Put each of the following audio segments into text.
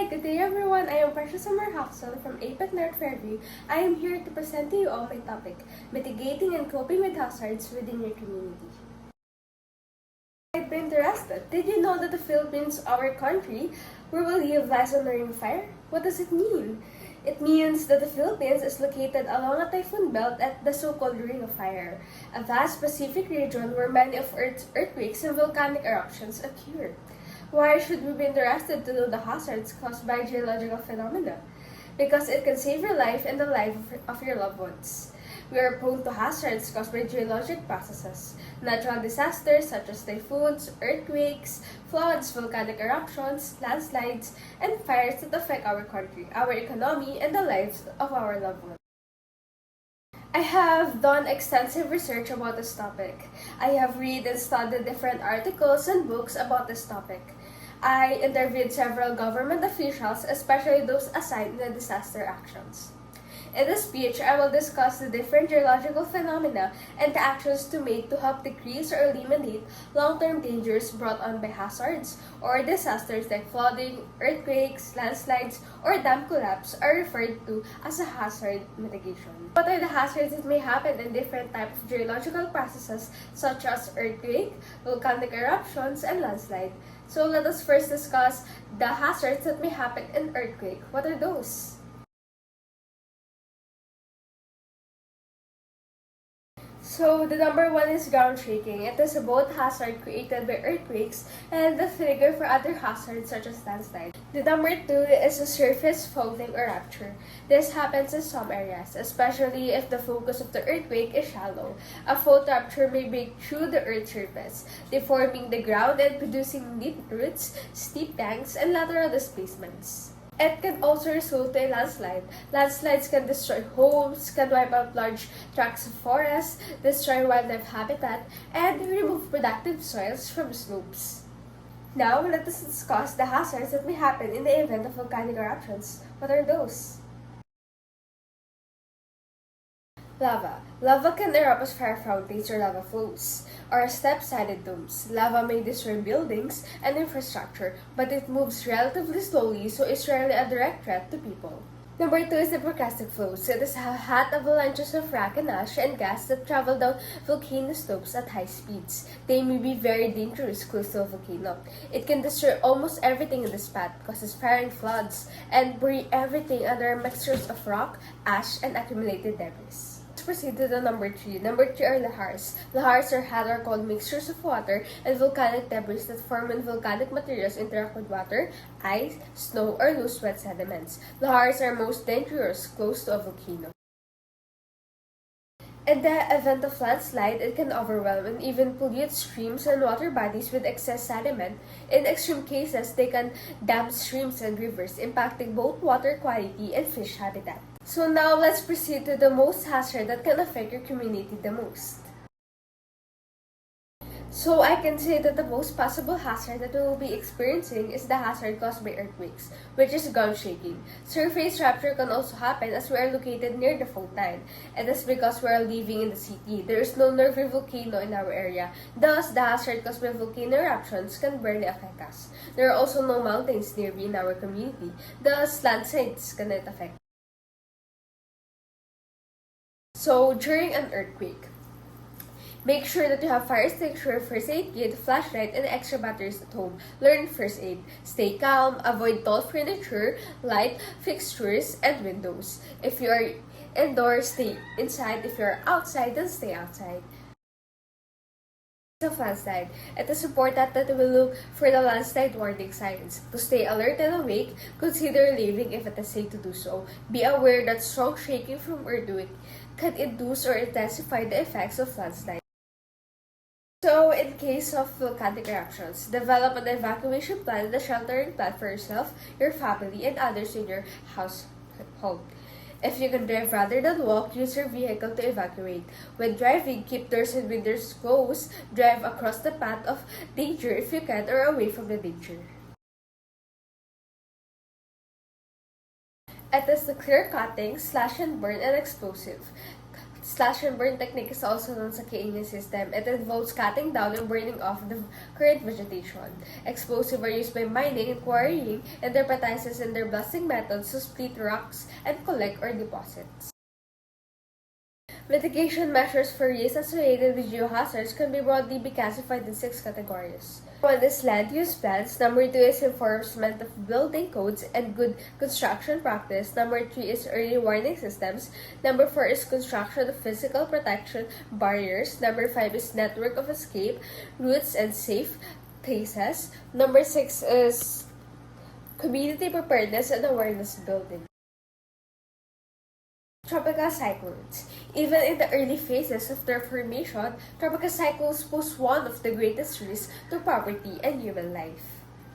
good day everyone. I am Precious Summer Haxel from APEC North Fairview. I am here to present to you all my topic, mitigating and coping with hazards within your community. I've been interested. Did you know that the Philippines, our country, where we live lies on a ring of fire? What does it mean? It means that the Philippines is located along a typhoon belt at the so-called Ring of Fire, a vast Pacific region where many of Earth's earthquakes and volcanic eruptions occur. Why should we be interested to know the hazards caused by geological phenomena? Because it can save your life and the life of your loved ones. We are prone to hazards caused by geologic processes, natural disasters such as typhoons, earthquakes, floods, volcanic eruptions, landslides, and fires that affect our country, our economy, and the lives of our loved ones. I have done extensive research about this topic. I have read and studied different articles and books about this topic. I interviewed several government officials, especially those assigned to disaster actions. In this speech, I will discuss the different geological phenomena and the actions to make to help decrease or eliminate long-term dangers brought on by hazards or disasters like flooding, earthquakes, landslides, or dam collapse are referred to as a hazard mitigation. What are the hazards that may happen in different types of geological processes such as earthquake, volcanic eruptions, and landslide? So let us first discuss the hazards that may happen in earthquake. What are those? So, the number one is ground shaking. It is a both hazard created by earthquakes and the trigger for other hazards such as landslide. The number two is a surface faulting or rupture. This happens in some areas, especially if the focus of the earthquake is shallow. A fault rupture may break through the earth's surface, deforming the ground and producing deep roots, steep banks, and lateral displacements. It can also result in a landslide. Landslides can destroy homes, can wipe out large tracts of forest, destroy wildlife habitat, and remove productive soils from slopes. Now, let us discuss the hazards that may happen in the event of volcanic eruptions. What are those? Lava. Lava can erupt as fire fountains or lava flows, or as step-sided domes. Lava may destroy buildings and infrastructure, but it moves relatively slowly, so it's rarely a direct threat to people. Number two is the percastic flows. It is hot avalanches of rock and ash and gas that travel down volcano slopes at high speeds. They may be very dangerous close to a volcano. It can destroy almost everything in this path, causes fire and floods, and bury everything under mixtures of rock, ash, and accumulated debris. Let's proceed to the number three. Number three are lahars. Lahars are hot or cold mixtures of water and volcanic debris that form when volcanic materials interact with water, ice, snow, or loose wet sediments. Lahars are most dangerous close to a volcano. In the event of landslide, it can overwhelm and even pollute streams and water bodies with excess sediment. In extreme cases, they can dam streams and rivers, impacting both water quality and fish habitat. So now let's proceed to the most hazard that can affect your community the most. So I can say that the most possible hazard that we will be experiencing is the hazard caused by earthquakes, which is ground shaking. Surface rupture can also happen as we are located near the fault line. It is because we are living in the city. There is no nearby volcano in our area. Thus, the hazard caused by volcano eruptions can barely affect us. There are also no mountains nearby in our community. Thus, landslides cannot affect. So, during an earthquake, make sure that you have fire extinguisher, first aid kit, flashlight, and extra batteries at home. Learn first aid. Stay calm. Avoid tall furniture, light fixtures, and windows. If you are indoors, stay inside. If you are outside, then stay outside. Of landslide. It is important that we look for the landslide warning signs. To stay alert and awake, consider leaving if it is safe to do so. Be aware that strong shaking from earthquake can induce or intensify the effects of landslide. So, in case of volcanic eruptions, develop an evacuation plan and a sheltering plan for yourself, your family, and others in your household. If you can drive rather than walk, use your vehicle to evacuate. When driving, keep doors and windows closed. Drive across the path of danger if you can or away from the danger. It is the clear cutting, slash and burn, and explosive. Slash and burn technique is also known sa Keinya system. It involves cutting down and burning off the current vegetation. Explosives are used by mining and quarrying, and they're practices in their blasting methods to split rocks and collect or deposits. Mitigation measures for risks associated with geohazards can be broadly be classified in 6 categories. One is land use plans. Number 2 is enforcement of building codes and good construction practice. Number 3 is early warning systems. Number 4 is construction of physical protection barriers. Number 5 is network of escape routes and safe places. Number 6 is community preparedness and awareness building. Tropical cyclones. Even in the early phases of their formation, tropical cyclones pose one of the greatest risks to property and human life.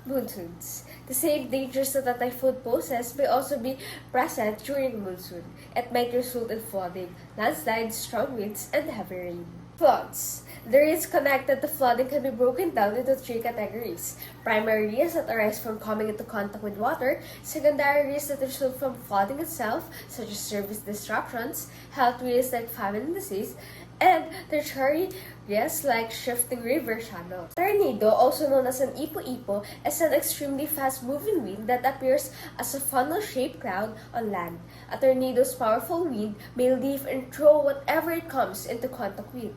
Monsoons. The same dangers that a typhoon poses may also be present during monsoon. It might result in flooding, landslides, strong winds, and heavy rain. Floods. The risks connected to flooding can be broken down into 3 categories. Primary risks that arise from coming into contact with water, secondary risks that result from flooding itself, such as service disruptions, health risks like famine and disease, and tertiary risks like shifting river channels. Tornado, also known as an ipo-ipo, is an extremely fast-moving wind that appears as a funnel-shaped cloud on land. A tornado's powerful wind may leave and throw whatever it comes into contact with.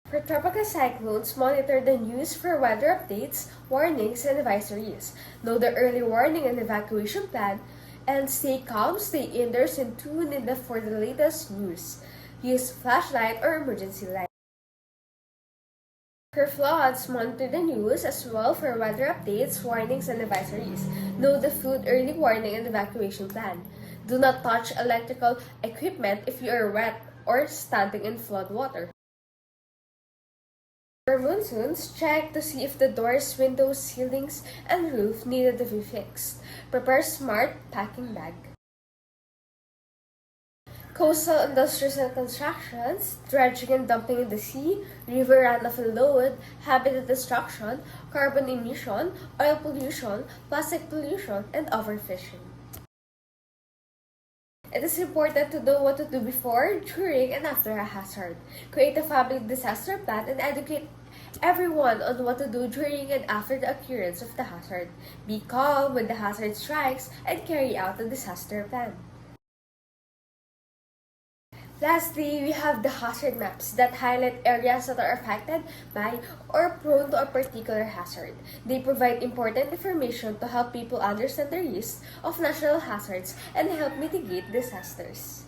For tropical cyclones, monitor the news for weather updates, warnings, and advisories. Know the early warning and evacuation plan, and stay calm, stay indoors, and tune in for the latest news. Use flashlight or emergency light. For floods, monitor the news as well for weather updates, warnings, and advisories. Know the flood early warning and evacuation plan. Do not touch electrical equipment if you are wet or standing in flood water. For monsoons, check to see if the doors, windows, ceilings, and roof needed to be fixed. Prepare smart packing bag. Coastal industries and constructions, dredging and dumping in the sea, river runoff and load, habitat destruction, carbon emission, oil pollution, plastic pollution, and overfishing. It is important to know what to do before, during, and after a hazard. Create a family disaster plan and educate everyone on what to do during and after the occurrence of the hazard. Be calm when the hazard strikes and carry out the disaster plan. Lastly, we have the hazard maps that highlight areas that are affected by or prone to a particular hazard. They provide important information to help people understand the risks of natural hazards and help mitigate disasters.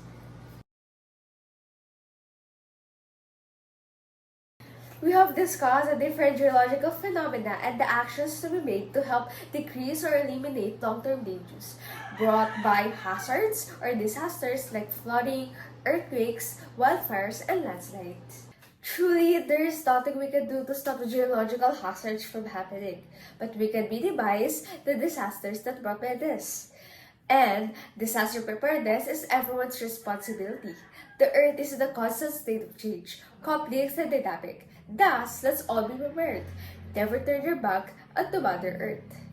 We have discussed the different geological phenomena and the actions to be made to help decrease or eliminate long-term dangers brought by hazards or disasters like flooding, earthquakes, wildfires, and landslides. Truly, there is nothing we can do to stop the geological hazards from happening, but we can minimize the disasters that brought by this. And disaster preparedness is everyone's responsibility. The Earth is in a constant state of change, complex and dynamic. Thus, let's all be prepared. Never turn your back onto Mother Earth.